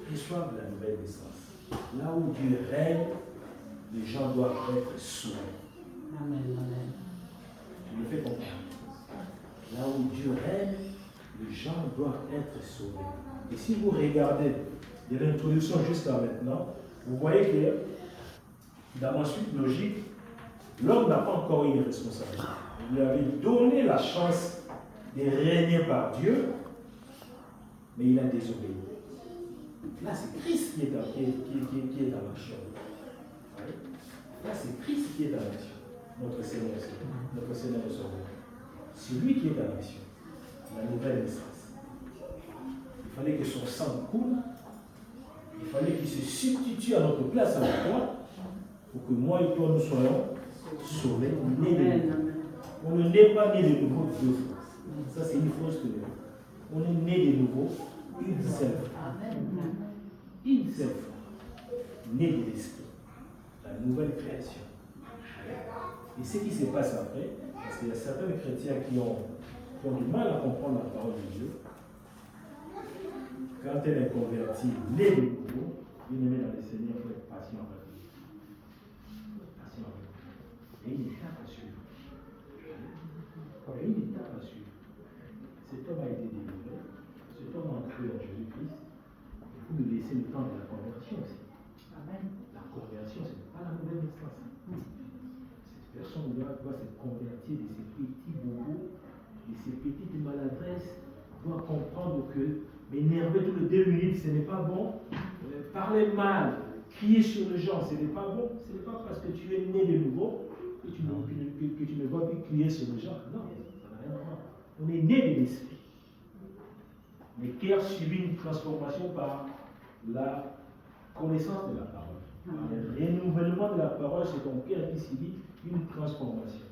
Reçoivent la nouvelle naissance. Là où Dieu règne, les gens doivent être sauvés. Amen. Amen. Je me fais comprendre. Là où Dieu règne, les gens doivent être sauvés. Et si vous regardez de l'introduction jusqu'à maintenant, vous voyez que dans ma suite logique, l'homme n'a pas encore eu une responsabilité. On lui avait donné la chance de régner par Dieu, mais il a désobéi. Là, c'est Christ qui est dans l'action. Là, c'est Christ qui est dans l'action. Notre Seigneur et Sauveur. C'est lui qui est dans l'action. La nouvelle naissance. Il fallait que son sang coule. Il fallait qu'il se substitue à notre place à la croix pour que moi et toi nous soyons sauvés, nés de nouveau. On ne naît pas né de nouveau deux fois. Ça, c'est une fausse théorie. On est né de nouveau une seule fois. Une seule fois. Né de l'esprit. La nouvelle création. Et ce qui se passe après, parce qu'il y a certains chrétiens qui ont du mal à comprendre la parole de Dieu, quand elle est convertie, née de nouveau, bien aimé dans le Seigneur, il faut être patient avec lui. Patient avec lui. Il y a une étape à suivre. Il y a une étape à suivre. Cet homme a été délivré. Cet homme a cru en Jésus-Christ. Il faut lui laisser le temps de la conversion aussi. Amen. La conversion, ce n'est pas la nouvelle naissance. Cette personne doit se convertir de ses petits bobos, de ses petites maladresses, doit comprendre que m'énerver tous les 2 minutes, ce n'est pas bon. Parler mal, crier sur les gens, ce n'est pas bon. Ce n'est pas parce que tu es né de nouveau que tu ne vas plus crier sur les gens. Non, ça n'a rien à voir. On est né de l'esprit. Mais qui a suivi une transformation par la connaissance de la parole. Par le renouvellement de la parole, c'est ton cœur qui subit une transformation.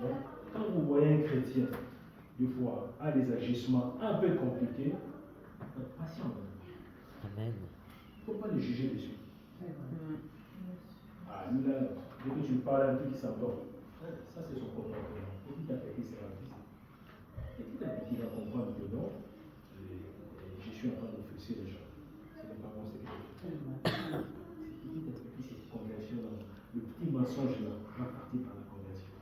Donc, quand vous voyez un chrétien, des fois, a des agissements un peu compliqués, soyez patient. Amen. Il ne faut pas le juger dessus. Ah, lui là, dès que tu parles un peu, il s'endort. Ça, c'est son comportement. Petit à petit, c'est rapide. Petit à petit, il va comprendre que non, je suis en train d'offenser les gens. Ce n'est pas bon, c'est quelque chose. Petit à petit, cette conversion, le petit mensonge là, va partir par la conversion.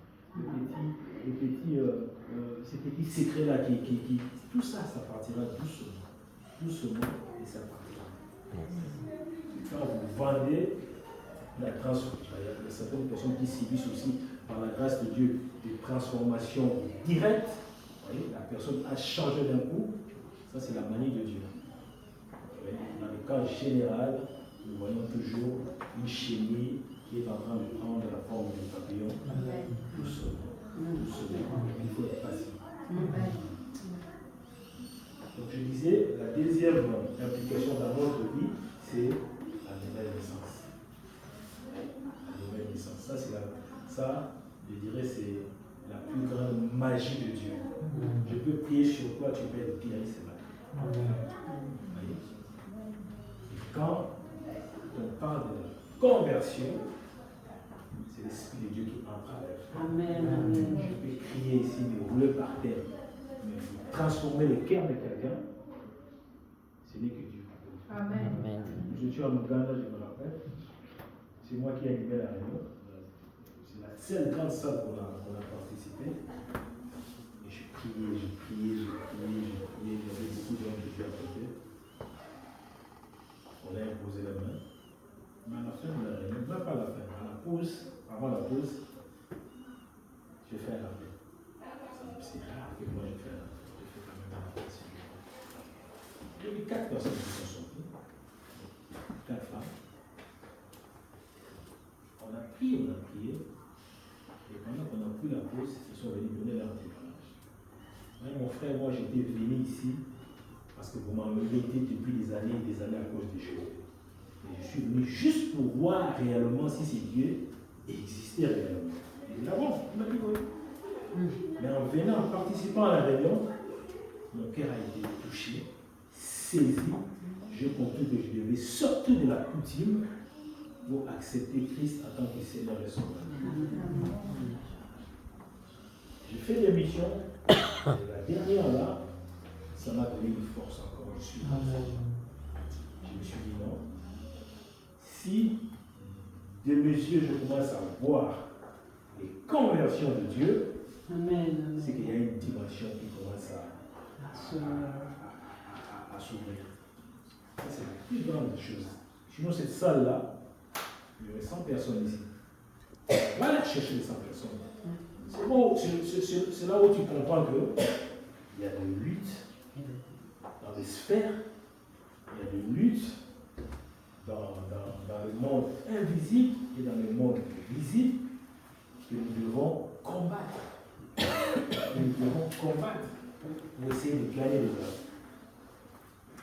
Ces petits secrets là, tout ça, ça partira doucement. Doucement, et ça partira. Quand vous vendez la transformation. Il y a certaines personnes qui subissent aussi, par la grâce de Dieu, des transformations directes. Vous voyez, la personne a changé d'un coup. Ça, c'est la manie de Dieu. Dans le cas général, nous voyons toujours une chenille qui est en train de prendre la forme d'un papillon. Doucement. Il faut être patient. Donc je disais, la deuxième implication dans notre vie, c'est la nouvelle naissance. La nouvelle naissance. Ça, je dirais, c'est la plus grande magie de Dieu. Je peux prier sur toi, tu peux être guéri ce matin. Quand on parle de conversion, c'est l'Esprit de Dieu qui entre avec toi. Amen. Je peux crier ici, mais rouler par terre, mais transformer le cœur de quelqu'un, ce n'est que Dieu. Amen. Je suis en Ouganda, je me rappelle. C'est moi qui ai animé la réunion. C'est la seule grande salle qu'on a participé. Et je priais. Il y avait beaucoup de gens qui étaient à côté. On a imposé la main. Mais à la fin de la réunion, même pas à la fin, à la pause, avant la pause, j'ai fait un appel. C'est rare que moi je fais un appel. Je fais quand même un appel. Il y a eu 4 personnes qui sont sorties. 4 femmes. On a prié. Et pendant qu'on a pris la pause, ils sont venus donner leur témoignage. Mon frère, moi j'étais venu ici parce que vous m'avez été depuis des années à cause des choses. Et je suis venu juste pour voir réellement si ces dieux existaient réellement. Évidemment, il m'a dit oui. Mais en venant, en participant à la réunion, mon cœur a été touché, saisi. Je compris que je devais sortir de la coutume pour accepter Christ en tant que Seigneur et Sauveur. J'ai fait des missions, et la dernière là, ça m'a donné une force encore. Je me suis dit non. Si de mes yeux je commence à voir les conversions de Dieu, c'est qu'il y a une dimension qui commence à s'ouvrir. Ça, c'est la plus grande chose. Sinon, cette salle-là, il y aurait 100 personnes ici. On va aller chercher les 100 personnes. C'est bon, c'est là où tu comprends qu'il y a des luttes dans les sphères, il y a des luttes dans le monde invisible et dans le monde visible que nous devons combattre. Nous devons combattre pour essayer de gagner les âmes.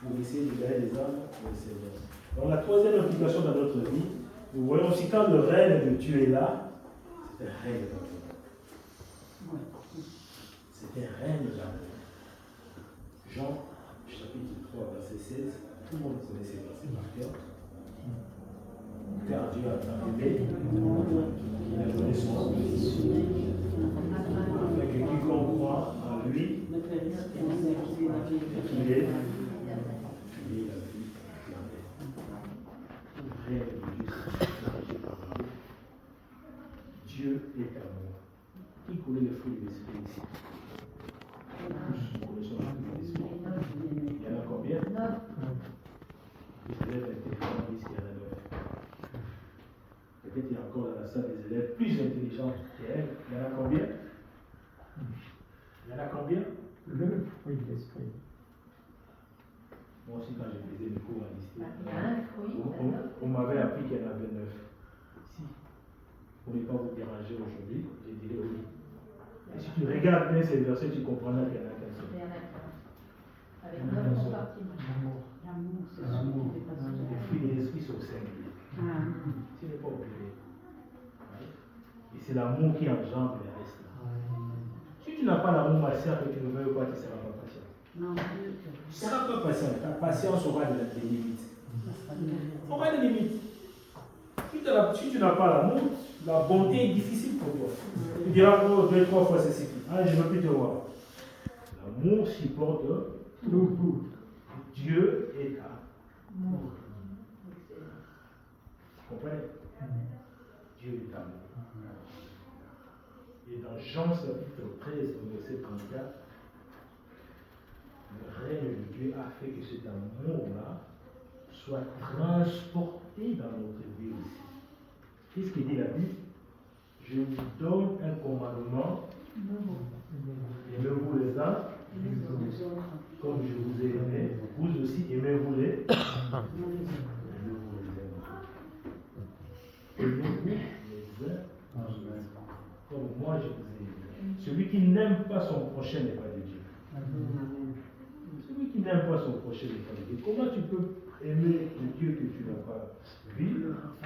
Pour essayer de gagner les âmes pour le Seigneur. Donc la troisième implication dans notre vie, nous voyons aussi quand le règne de Dieu est là, c'est un règne d'amour. C'est un règne d'amour. Jean, chapitre 3, verset 16, tout le monde connaît ces versets par cœur. Car Dieu a tant aimé, il a donné son Fils, afin que quiconque croit en lui, qu'il ait la vie éternelle. Le règne de Dieu, c'est Dieu est amour. Qui connaît le fruit de l'esprit ici? Tous connaissons le fruit de l'esprit. Il y en a combien? Les élèves intelligents disent qu'il y en a 9. Peut-être qu'il y a encore dans la salle des élèves plus intelligents qu'elle. Il y en a combien? Il y en a combien? Le fruit de l'esprit. Moi aussi, quand j'ai faisais mes cours à l'IST, on m'avait appris qu'il y en avait 9. Si, pour ne pas vous déranger aujourd'hui, je dirais oui. Et si tu regardes bien ces versets, tu comprendras qu'il y en a qu'un seul. Avec 9 compartiments. L'amour, c'est L'amour. ce qui dépasse. Les fruits de l'esprit sont singuliers. Tu n'es pas obligé. Et c'est l'amour qui engendre les restes. Si tu n'as pas l'amour, ma sœur, que tu ne veux pas, tu ne seras pas patient. Non, tu ne seras pas patient. Ta patience aura des limites. Aura des limites. Si tu n'as pas l'amour, la bonté est difficile pour toi. Tu diras, oh, 2, 3 fois ceci. Ah, je ne veux plus te voir. L'amour supporte tout. Dieu est amour. Vous comprenez? Dieu est amour. Et dans Jean chapitre 13, verset 34, le règne de Dieu a fait que cet amour-là soit transporté dans notre Qu'est-ce qu'il dit la Bible? Je vous donne un commandement, aimez-vous les uns, comme je vous ai aimé, vous aussi aimez-vous les uns. Aimez-vous les uns, comme moi je vous ai aimé. Celui qui n'aime pas son prochain n'est pas de Dieu. Celui qui n'aime pas son prochain n'est pas de Dieu. Comment tu peux aimer le Dieu que tu n'as pas vu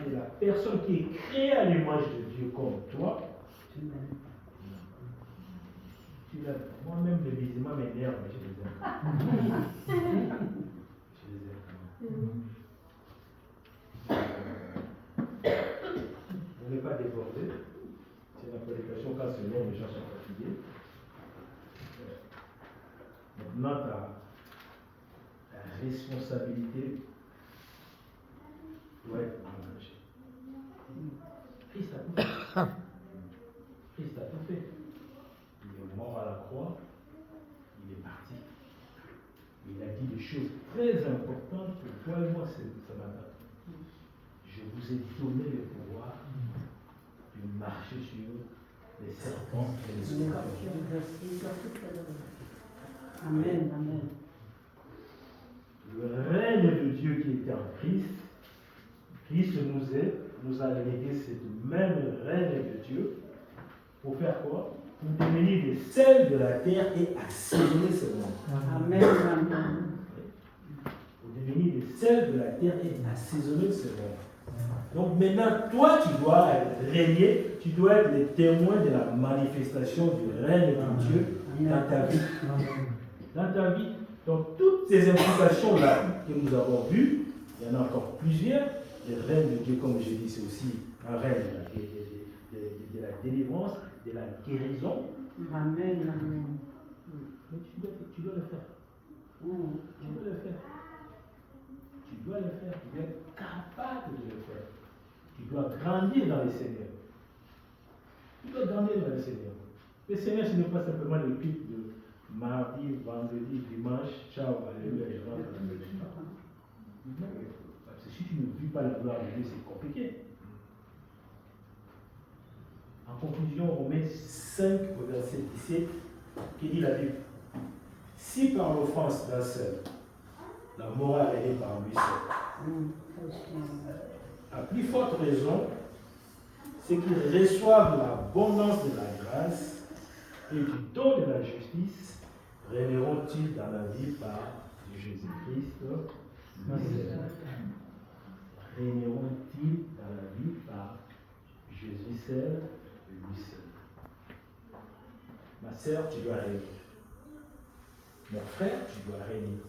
et la personne qui est créée à l'image de Dieu comme toi? Tu l'aimes. Moi-même, les musulmans m'énervent, mais je les aime. Je les aime. On n'est pas débordé. C'est la prédication quand c'est long, les gens sont fatigués. Maintenant, ta responsabilité doit être engagée. Christ a tout fait. Christ a tout fait. Il est mort à la croix, il est parti. Il a dit des choses très importantes pour toi et moi ce matin. Je vous ai donné le pouvoir de marcher sur les serpents et les scorpions. Amen, amen. Le règne de Dieu qui était en Christ, Christ nous a légué ce même règne de Dieu pour faire quoi? Pour devenir des sels de la terre et assaisonner ce monde. Amen, amen. Pour devenir des sels de la terre et assaisonner ce monde. Donc maintenant, toi, tu dois régner, tu dois être le témoin de la manifestation du règne de Dieu dans ta vie. Dans ta vie. Donc toutes ces implications-là que nous avons vues, il y en a encore plusieurs. Le règne de Dieu, comme je dis, c'est aussi un règne de la délivrance, de la guérison. Amen, amen. Mais tu dois le faire. Tu dois le faire. Tu dois le faire. Tu dois être capable de le faire. Tu dois grandir dans le Seigneur. Tu dois grandir dans le Seigneur. Le Seigneur, ce n'est pas simplement le culte de mardi, vendredi, dimanche, ciao, alléluia, je rentre dans le Seigneur. Non, parce que si tu ne vis pas la gloire de Dieu, c'est compliqué. En conclusion, Romains 5, verset 17, qui dit la Bible: si par l'offense d'un seul, la mort est régnée par lui seul, à plus forte raison, c'est qu'ils reçoivent l'abondance de la grâce et du don de la justice, régneront-ils dans la vie par Jésus-Christ, lui seul. Régneront-ils dans la vie par Jésus seul, lui seul. Ma sœur, tu dois régner. Mon frère, tu dois régner.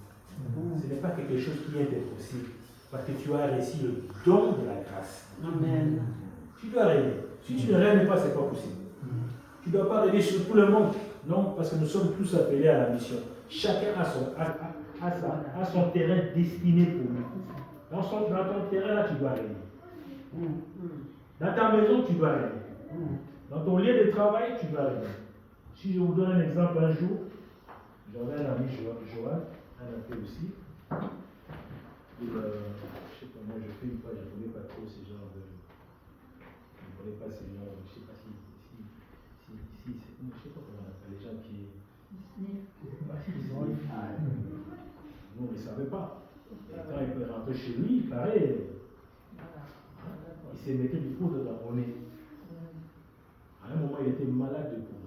Ce n'est pas quelque chose qui est impossible, parce que tu as reçu le don de la grâce. Amen. Tu dois régner. Si tu ne règnes pas, ce n'est pas possible. Tu ne dois pas régner sur tout le monde. Non, parce que nous sommes tous appelés à la mission. Chacun a son terrain destiné pour lui. Dans ton terrain, là, tu dois régner. Dans ta maison, tu dois régner. Dans ton lieu de travail, tu dois régner. Si je vous donne un exemple, un jour, j'avais un ami, Joël, un appel aussi. Et, je ne sais pas, moi je fais une fois, je ne connais pas trop ces genres de. Je ne connais pas ces genres, je ne sais pas si je ne sais pas comment on appelle les gens qui. Nous, on ne savait pas. Et quand il peut rentrer chez lui, il paraît. Il s'est mis du poudre dans mon nez. À un moment, il était malade de poudre.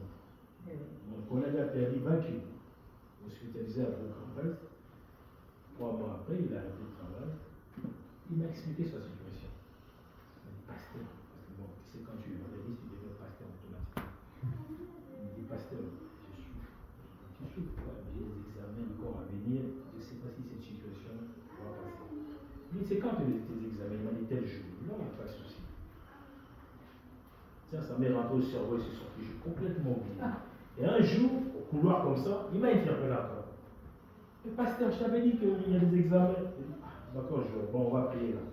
Mon collègue a perdu 20 kilos. Hospitalisé à Bourg-en-Bresse. 3 mois après, il a arrêté le travail. Il m'a expliqué sa situation. Il m'a dit: pasteur, parce que bon, tu sais, quand tu es évangéliste, tu deviens pasteur automatiquement. Il me dit: pasteur, je souffre. Tu souffres, quoi? J'ai des examens encore à venir. Je ne sais pas si cette situation va passer. Il dit: c'est quand tes examens? Il m'a dit: tel jour. Non, il n'y a pas de souci. Ça m'est rentré au cerveau, il s'est sorti. J'ai complètement oublié. Et un jour, au couloir comme ça, il m'a interpellé encore. Mais pasteur, je t'avais dit qu'il y a des examens. D'accord, bon, on va prier là.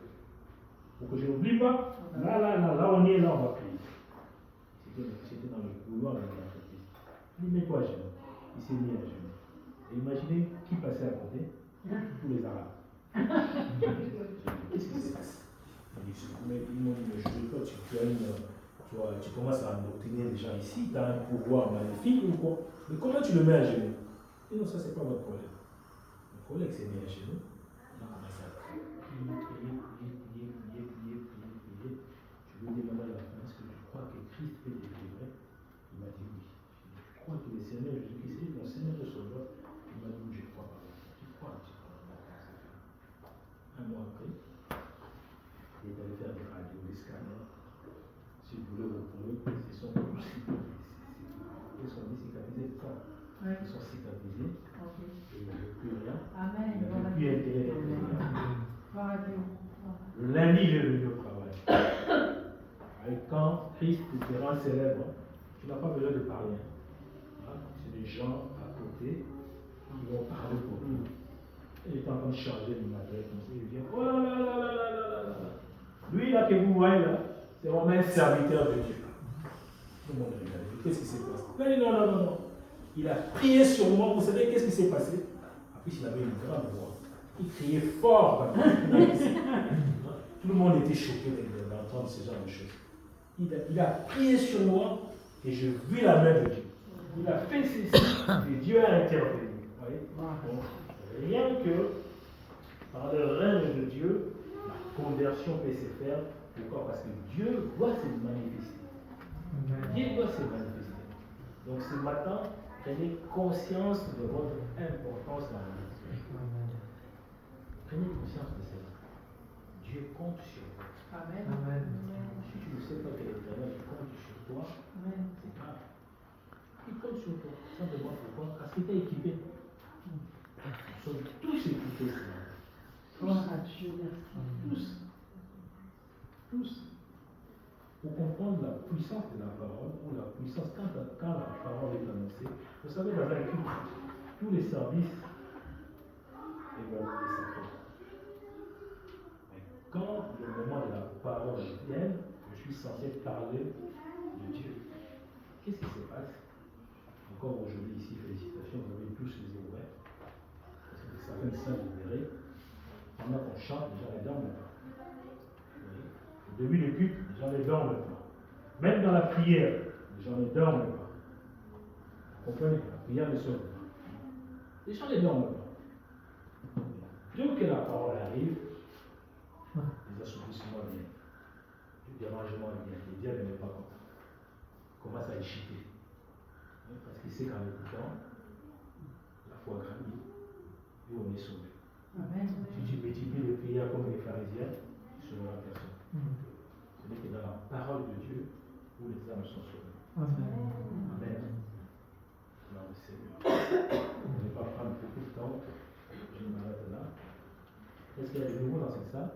Pour que je n'oublie pas, là, on est là, on va prier. C'était dans le couloir de l'entreprise. Il dit: mais quoi, je Il s'est mis à genoux. Et imaginez qui passait à côté? Tous les Arabes. Qu'est-ce qui se passe? Ils m'ont dit: mais je veux pas, tu as tu commences à endoctriner les gens ici, tu as un pouvoir maléfique ou quoi. Mais comment tu le mets à genoux? Et non, ça, c'est pas votre problème. Le problème, c'est mis à genoux. On a commencé à prier. Je lui ai demandé à la fin, est-ce que tu crois que Christ peut te délivrer? Il m'a dit oui. Je crois que le Seigneur Jésus-Christ est mon Seigneur de Sauveur. Il m'a dit oui, je crois pas. Tu crois? Un mois après, il est allé faire des radios, des scanners. Si vous voulez retrouver, ce sont tous cicatrisés. Ils sont cicatrisés de temps. Ils sont cicatrisés. Et il n'y avait plus rien. Amen. Il n'y avait plus intérêt de rien. Voilà. Le lundi, je vais au travail. Et quand Christ te rend célèbre, tu n'as pas besoin de parler. C'est des gens à côté qui vont parler pour nous. Il est en train de changer de matériel comme ça. Il vient, oh là là là là là là là là. Lui là que vous voyez là, c'est vraiment un serviteur de Dieu. Tout le monde regarde. Qu'est-ce qui s'est passé? Non, non, non, non. Il a prié sur moi. Vous savez qu'est-ce qui s'est passé? En plus, il avait une grande voix. Il criait fort. Tout le monde était choqué d'entendre ce genre de choses. Il a prié sur moi et je vis la main de Dieu. Il a fait ceci et Dieu a intervenu. Vous voyez? Donc, rien que par le règne de Dieu, la conversion peut se faire. Pourquoi? Parce que Dieu doit se manifester. Dieu doit se manifester. Donc ce matin, prenez conscience de votre importance dans la vie. Prenez conscience de cela. Dieu compte sur vous. Amen. Si tu ne sais pas que l'Éternel compte sur toi, c'est grave. Il compte sur toi. Simplement pourquoi? Parce qu'il t'a équipé. Nous sommes tous équipés. Gloire à Dieu, merci. Tous. Pour comprendre la puissance de la parole, ou la puissance quand la parole est annoncée, vous savez, dans un culte, tous les services vont être sacrés. Mais quand le moment de la parole vient, je suis censé parler de Dieu. Qu'est-ce qui se passe? Encore aujourd'hui, ici, félicitations, vous avez tous les yeux ouverts. Parce que certains sont libérés. Pendant qu'on chante, les gens les dorment pas. Au début du culte, les gens ne dorment pas. Même dans la prière, les gens ne dorment pas. Vous comprenez? La prière ne sauve pas. Les gens ne dorment pas. Dès que la parole arrive, les assouplissements viennent. Le dérangement vient. Le diable n'est pas content. Il commence à échiter. Parce qu'il sait qu'en écoutant, la foi grandit et on est sauvé. Amen. Si tu multiplies les prières comme les pharisiens, tu ne sauveras personne. Ce n'est que dans la parole de Dieu où les âmes sont sauvées. Amen. Alors, le Seigneur. Je ne vais pas prendre beaucoup de temps. Je m'arrête là. Est-ce qu'il y a des nouveaux dans cette salle?